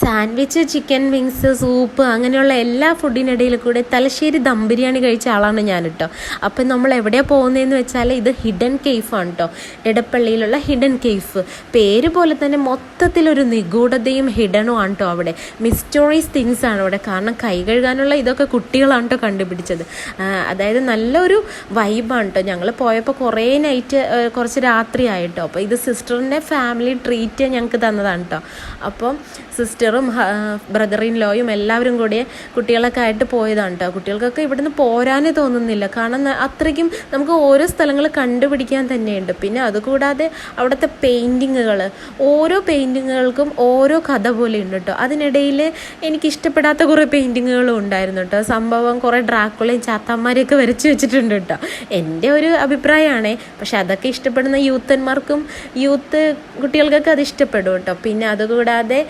Sandwich, chicken wings, soup അങ്ങനെയുള്ള എല്ലാ ഫുഡിനിടയിൽ കൂടെ തലശ്ശേരി ദം ബിരിയാണി കഴിച്ച ആളാണ് ഞാൻ കേട്ടോ. അപ്പം നമ്മൾ എവിടെയാണ് പോകുന്നതെന്ന് വെച്ചാൽ ഇത് ഹിഡൻ കേഫാണ് കേട്ടോ. എടപ്പള്ളിയിലുള്ള ഹിഡൻ കേഫ്. പേര് പോലെ തന്നെ മൊത്തത്തിലൊരു നിഗൂഢതയും ഹിഡനും ആണ് കേട്ടോ അവിടെ. മിസ്റ്ററീസ് തിങ്സ് ആണ് അവിടെ. കാരണം കൈ കഴുകാനുള്ള ഇതൊക്കെ കുട്ടികളാണ് കേട്ടോ കണ്ടുപിടിച്ചത്. അതായത് നല്ലൊരു വൈബാണ് കേട്ടോ. ഞങ്ങൾ പോയപ്പോൾ കുറേ നൈറ്റ്, കുറച്ച് രാത്രി ആയിട്ടോ. അപ്പോൾ ഇത് സിസ്റ്ററിൻ്റെ ഫാമിലി ട്രീറ്റ് ഞങ്ങൾക്ക് തന്നതാണ് കേട്ടോ. അപ്പം സിസ്റ്ററും ബ്രദറിൻ ലോയും എല്ലാവരും കൂടി കുട്ടികളൊക്കെ ആയിട്ട് പോയതാണ് കേട്ടോ. കുട്ടികൾക്കൊക്കെ ഇവിടുന്ന് പോരാനേ തോന്നുന്നില്ല. കാരണം അത്രയ്ക്കും നമുക്ക് ഓരോ സ്ഥലങ്ങൾ കണ്ടുപിടിക്കാൻ തന്നെയുണ്ട്. പിന്നെ അതുകൂടാതെ അവിടുത്തെ പെയിൻറ്റിങ്ങുകൾ, ഓരോ പെയിൻറ്റിങ്ങുകൾക്കും ഓരോ കഥ പോലെ ഉണ്ട് കേട്ടോ. അതിനിടയിൽ എനിക്കിഷ്ടപ്പെടാത്ത കുറേ പെയിൻറ്റിങ്ങുകളും ഉണ്ടായിരുന്നു കേട്ടോ. സംഭവം കുറേ ഡ്രാക്കുളയും ചാത്താന്മാരെയൊക്കെ വരച്ച് വെച്ചിട്ടുണ്ട് കേട്ടോ. എൻ്റെ ഒരു അഭിപ്രായമാണേ. പക്ഷെ അതൊക്കെ ഇഷ്ടപ്പെടുന്ന യൂത്തന്മാർക്കും കുട്ടികൾക്കൊക്കെ അത് ഇഷ്ടപ്പെടും കേട്ടോ. പിന്നെ അതുകൂടാതെ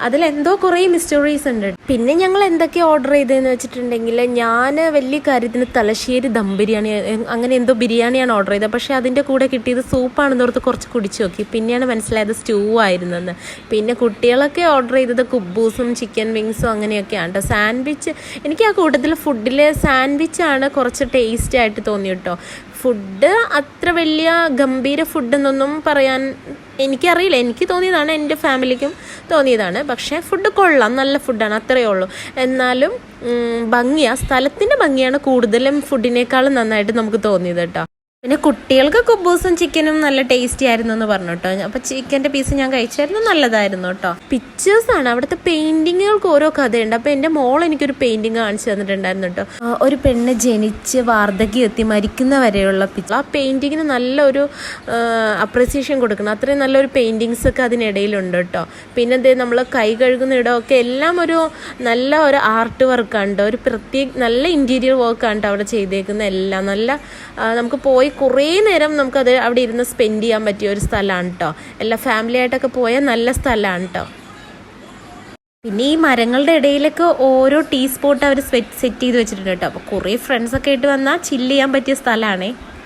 അതിലെന്തോ കുറേ മിസ്റ്ററീസ് ഉണ്ട്. പിന്നെ ഞങ്ങൾ എന്തൊക്കെ ഓർഡർ ചെയ്തതെന്ന് വെച്ചിട്ടുണ്ടെങ്കിൽ, ഞാൻ വലിയ കാര്യത്തിന് തലശ്ശേരി ദം ബിരിയാണി അങ്ങനെ എന്തോ ബിരിയാണിയാണ് ഓർഡർ ചെയ്തത്. പക്ഷേ അതിൻ്റെ കൂടെ കിട്ടിയത് സൂപ്പാണെന്ന് ഓർത്ത് കുറച്ച് കുടിച്ച് നോക്കി. പിന്നെയാണ് മനസ്സിലായത് സ്റ്റൂ ആയിരുന്നെന്ന്. പിന്നെ കുട്ടികളൊക്കെ ഓർഡർ ചെയ്തത് കുബൂസും ചിക്കൻ വിങ്സും അങ്ങനെയൊക്കെയാണ് കേട്ടോ. സാൻഡ്വിച്ച്, എനിക്ക് ആ കൂട്ടത്തിൽ ഫുഡിൽ സാൻഡ്വിച്ചാണ് കുറച്ച് ടേസ്റ്റ് ആയിട്ട് തോന്നി കേട്ടോ. ഫുഡ് അത്ര വലിയ ഗംഭീര ഫുഡെന്നൊന്നും പറയാൻ എനിക്കറിയില്ല. എനിക്ക് തോന്നിയതാണ്, എൻ്റെ ഫാമിലിക്കും തോന്നിയതാണ്. പക്ഷേ ഫുഡ് കൊള്ളാം, നല്ല ഫുഡാണ്, അത്രയേ ഉള്ളൂ. എന്നാലും ഭംഗിയാണ്, സ്ഥലത്തിൻ്റെ ഭംഗിയാണ് കൂടുതലും ഫുഡിനേക്കാളും നന്നായിട്ട് നമുക്ക് തോന്നിയത് കേട്ടോ. പിന്നെ കുട്ടികൾക്ക് കുബൂസും ചിക്കനും നല്ല ടേസ്റ്റി ആയിരുന്നു എന്ന് പറഞ്ഞു കേട്ടോ. അപ്പോൾ ചിക്കൻ്റെ പീസ് ഞാൻ കഴിച്ചായിരുന്നു, നല്ലതായിരുന്നു കേട്ടോ. പിക്ചേഴ്സാണ്, അവിടുത്തെ പെയിൻറ്റിങ്ങുകൾക്ക് ഓരോ കഥയുണ്ട്. അപ്പോൾ എൻ്റെ മോൾ എനിക്കൊരു പെയിൻറ്റിങ് കാണിച്ചു തന്നിട്ടുണ്ടായിരുന്നു കേട്ടോ. ഒരു പെണ്ണ് ജനിച്ച് വാർദ്ധക്യം എത്തി മരിക്കുന്ന വരെയുള്ള പിക്ചർ. ആ പെയിൻറ്റിങ്ങിന് നല്ലൊരു അപ്രിസിയേഷൻ കൊടുക്കണം. അത്രയും നല്ലൊരു പെയിൻറ്റിങ്സൊക്കെ അതിനിടയിലുണ്ട് കേട്ടോ. പിന്നെ എന്തേ നമ്മൾ കൈ കഴുകുന്ന ഇടമൊക്കെ എല്ലാം ഒരു നല്ല ഒരു ആർട്ട് വർക്കാണ് കേട്ടോ. ഒരു നല്ല ഇൻറ്റീരിയർ വർക്കാണ് കേട്ടോ അവിടെ ചെയ്തേക്കുന്ന എല്ലാം. നല്ല നമുക്ക് പോയി കുറേ നേരം നമുക്കത് അവിടെ ഇരുന്ന് സ്പെൻഡ് ചെയ്യാൻ പറ്റിയ ഒരു സ്ഥലമാണ് കേട്ടോ. എല്ലാ ഫാമിലി ആയിട്ടൊക്കെ പോയാൽ നല്ല സ്ഥലമാണ് കേട്ടോ. പിന്നെ ഈ മരങ്ങളുടെ ഇടയിലൊക്കെ ഓരോ ടീ സ്പോട്ട് അവർ സെറ്റ് ചെയ്ത് വെച്ചിട്ടുണ്ട് കേട്ടോ. അപ്പോൾ കുറേ ഫ്രണ്ട്സൊക്കെ ആയിട്ട് വന്നാൽ ചില്ല് ചെയ്യാൻ പറ്റിയ സ്ഥലമാണേ.